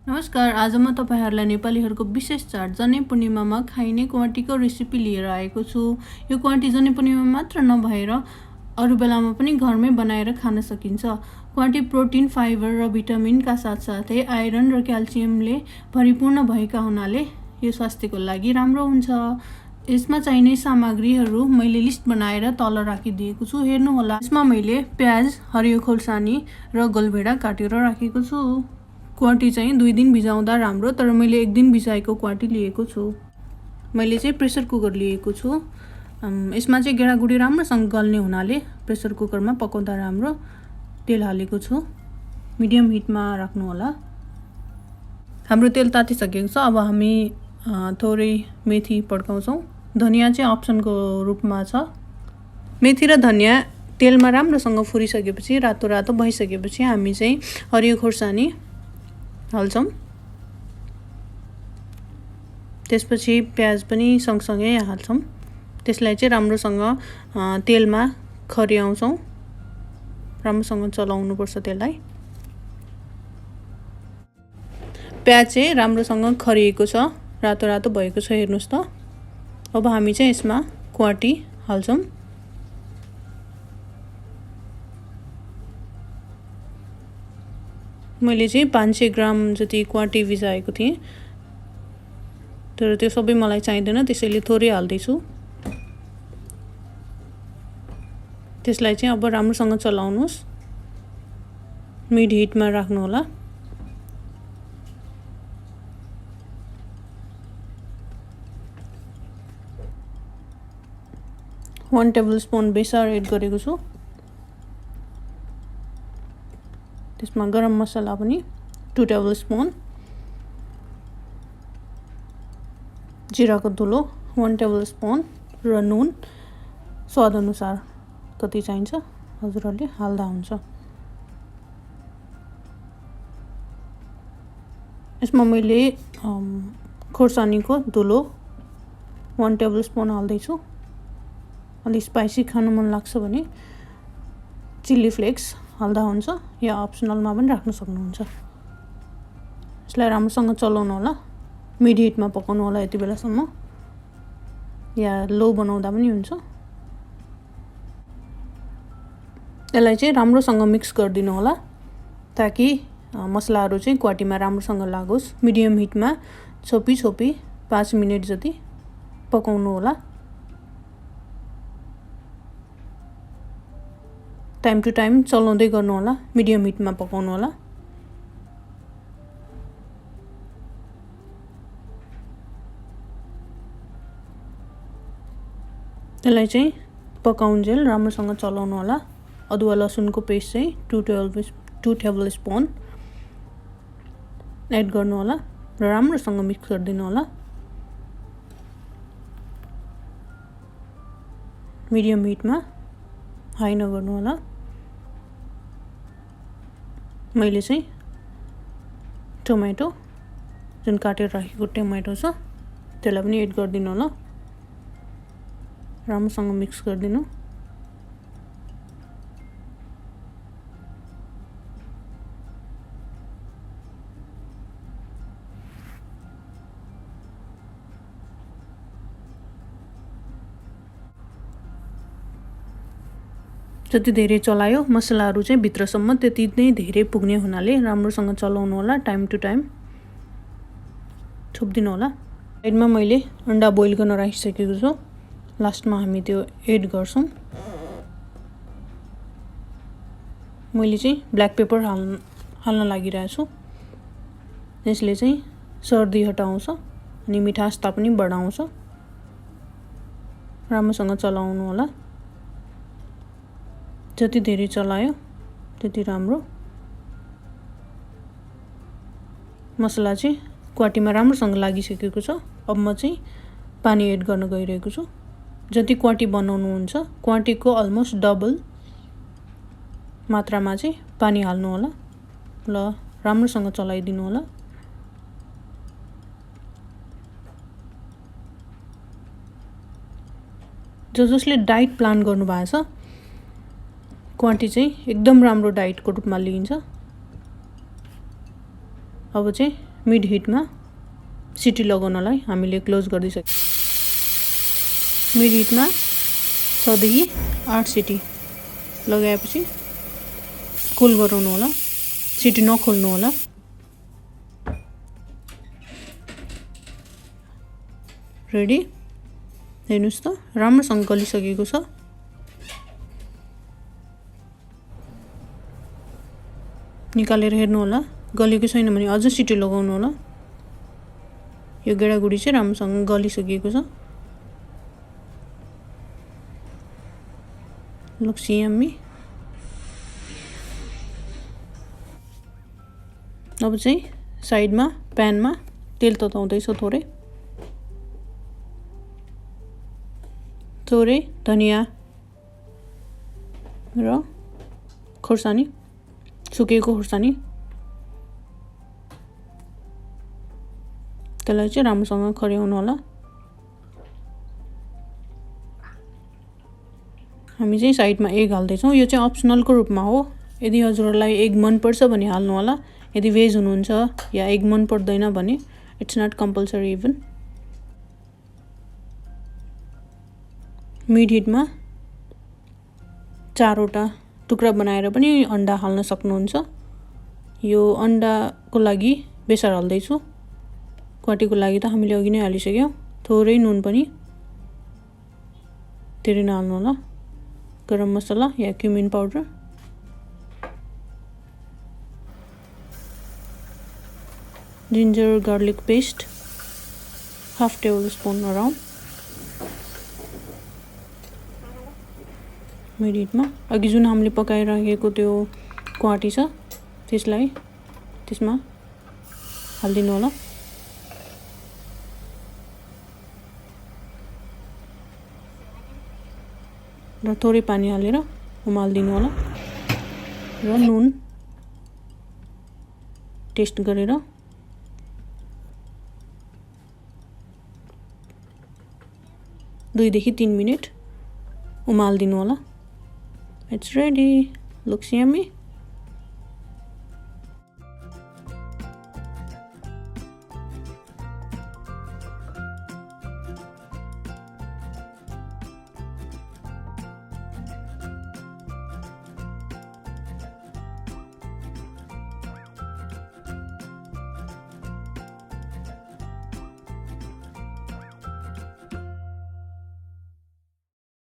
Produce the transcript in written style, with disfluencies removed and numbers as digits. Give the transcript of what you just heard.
नमस्कार, आज म तपाईहरुलाई नेपालीहरुको विशेष चाड जनै पूर्णिमामा खाइने क्वाटीको रेसिपी लिएर आएको छु। यो क्वाटी जनै पूर्णिमा मात्र नभएर अरु बेलामा पनि घरमै बनाएर खान सकिन्छ। क्वाटी प्रोटिन, फाइबर र भिटामिनका साथसाथै आइरन र क्याल्सियमले भरिपूर्ण भएका हुनाले यो स्वास्थ्यको लागि राम्रो हुन्छ। यसमा चाहिने सामग्रीहरू मैले लिस्ट बनाएर तल राखिदिएको छु, हेर्नु होला। यसमा मैले प्याज, हरियो खोर्सानी र गोलभेडा काटेर राखेको छु। क्वाटी चाहिँ 2 दिन भिजाउँदा राम्रो, तर मैले 1 दिन भिजाएको क्वाटी लिएको छु। मैले चाहिँ प्रेसर कुकर लिएको छु। यसमा चाहिँ गेडागुडी राम्रोसँग गल्ने हुनाले प्रेसर कुकरमा पकाउँदा राम्रो। तेल हालेको छु, मिडियम हिटमा राख्नु होला। हाम्रो तेल तातिसकेको छ। अब हामी थोरै मेथी पड्काउँछौँ। धनिया चाहिँ अप्सनको रूपमा छ। मेथी र धनिया तेलमा राम्रोसँग फुरिसकेपछि, रातो रातो भइसकेपछि हामी चाहिँ हरियो खोर्सानी हाल्छौँ। त्यसपछि प्याज पनि सँगसँगै हाल्छौँ। त्यसलाई चाहिँ राम्रोसँग तेलमा खर्याउँछौँ। राम्रोसँग चलाउनु पर्छ त्यसलाई। प्याज चाहिँ राम्रोसँग खरिएको छ, रातो रातो भएको छ, हेर्नुस् त। अब हामी चाहिँ यसमा क्वाटी हाल्छौँ। मैले चाहिँ 500 ग्राम जति क्वाटी भिजाएको थिएँ, तर त्यो सबै मलाई चाहिँदैन, त्यसैले थोरै हाल्दैछु। त्यसलाई चाहिँ अब राम्रोसँग चलाउनुस्। मिड हिटमा राख्नु होला। वन टेबलस्पुन बेसार एड गरेको छु। त्यसमा गरम मसला पनि 2 टेबलस्पुन, जिराको धुलो 1 टेबलस्पुन र नुन स्वाद अनुसार कति चाहिन्छ हजुरहरूले हाल्दा हुन्छ। यसमा मैले खोर्सानीको धुलो 1 टेबलस्पुन हाल्दैछु। अलि स्पाइसी खानु मन लाग्छ भने चिल्ली फ्लेक्स हाल्दा हुन्छ, या अप्सनलमा पनि राख्न सक्नुहुन्छ। यसलाई राम्रोसँग चलाउनु होला। मिड हिटमा पकाउनु होला यति बेलासम्म, या लो बनाउँदा पनि हुन्छ। यसलाई चाहिँ राम्रोसँग मिक्स गरिदिनु होला ताकि मसलाहरू चाहिँ क्वाटीमा राम्रोसँग लागोस्। मिडियम हिटमा छोपी 5 मिनेट जति पकाउनु होला। टाइम टु टाइम चलाउँदै गर्नु होला। मिडियम हिटमा पकाउनु होला। त्यसलाई चाहिँ पकाउन्जेल राम्रोसँग चलाउनु होला। अदुवा लसुनको पेस्ट चाहिँ 2 टेबलस्पुन एड गर्नु होला र राम्रोसँग मिक्स गरिदिनु होला। मिडियम हिटमा, हाई नगर्नु होला। मैले चाहिँ टोमेटो जुन काटेर राखेको टोमेटो छ त्यसलाई पनि एड गरिदिनु होला। राम्रोसँग मिक्स गरिदिनु। जति धेरै चलायो मसलाहरू चाहिँ भित्रसम्म त्यति नै धेरै पुग्ने हुनाले राम्रोसँग चलाउनु होला। टाइम टु टाइम छोपिदिनु होला। साइडमा मैले अन्डा बोइल गर्न राखिसकेको छु। लास्टमा हामी त्यो एड गर्छौँ। मैले चाहिँ ब्ल्याक पेपर हाल्न लागिरहेको छु। यसले चाहिँ सर्दी हटाउँछ अनि मिठासता पनि बढाउँछ। राम्रोसँग चलाउनु होला। जति धेरै चलायो त्यति राम्रो। मसला चाहिँ क्वाटीमा राम्रोसँग लागिसकेको छ। अब म चाहिँ पानी एड गर्न गइरहेको छु। जति क्वाटी बनाउनुहुन्छ क्वाटीको अलमोस्ट डबल मात्रामा चाहिँ पानी हाल्नु होला। ल राम्रोसँग चलाइदिनु होला। जसले डाइट प्लान गर्नु भएको छ क्वाटी चाहिँ एकदम राम्रो डाइटको रूपमा लिइन्छ। अब चाहिँ मिड हिटमा सिटी लगाउनलाई हामीले क्लोज गरिदिइसक्यौँ। मिड हिटमा 6 देखि 8 सिटी लगाएपछि कुल गराउनु होला, सिटी नखोल्नु होला। रेडी, हेर्नुहोस् त राम्रोसँग गलिसकेको छ। निकालेर हेर्नु होला, गलेको छैन भने अझ सिटी लगाउनु होला। यो गेडागुडी चाहिँ राम्रोसँग गलिसकेको छ। Looks yummy. अब चाहिँ साइडमा प्यानमा तेल तताउँदैछ, थोरै धनिया र खोर्सानी, सुकेको खोर्सानी, त्यसलाई चाहिँ राम्रोसँग खर्याउनु होला। हामी चाहिँ साइडमा एग हाल्दैछौँ। यो चाहिँ अप्सनलको रूपमा हो। यदि हजुरहरूलाई एग मनपर्छ भने हाल्नु होला। यदि भेज हुनुहुन्छ या एग मन पर्दैन भने it's not compulsory even. Mid हिटमा 4वटा टुक्रा बनाएर पनि अन्डा हाल्न सक्नुहुन्छ। यो अन्डाको लागि बेसार हाल्दैछु, क्वाटीको लागि त हामीले अघि नै हालिसक्यौँ। थोरै नुन पनि, धेरै नहाल्नु होला। गरम मसला या cumin powder, ginger garlic paste 1/2 tablespoon around. Mid हिटमा अघि जुन हामीले पकाइराखेको त्यो क्वाटी छ त्यसलाई त्यसमा हालिदिनु होला। र थोरै पानी हालेर उमालिदिनु होला र नुन टेस्ट गरेर दुई देखि 3 मिनेट उमालिदिनु होला। It's ready. Looks yummy.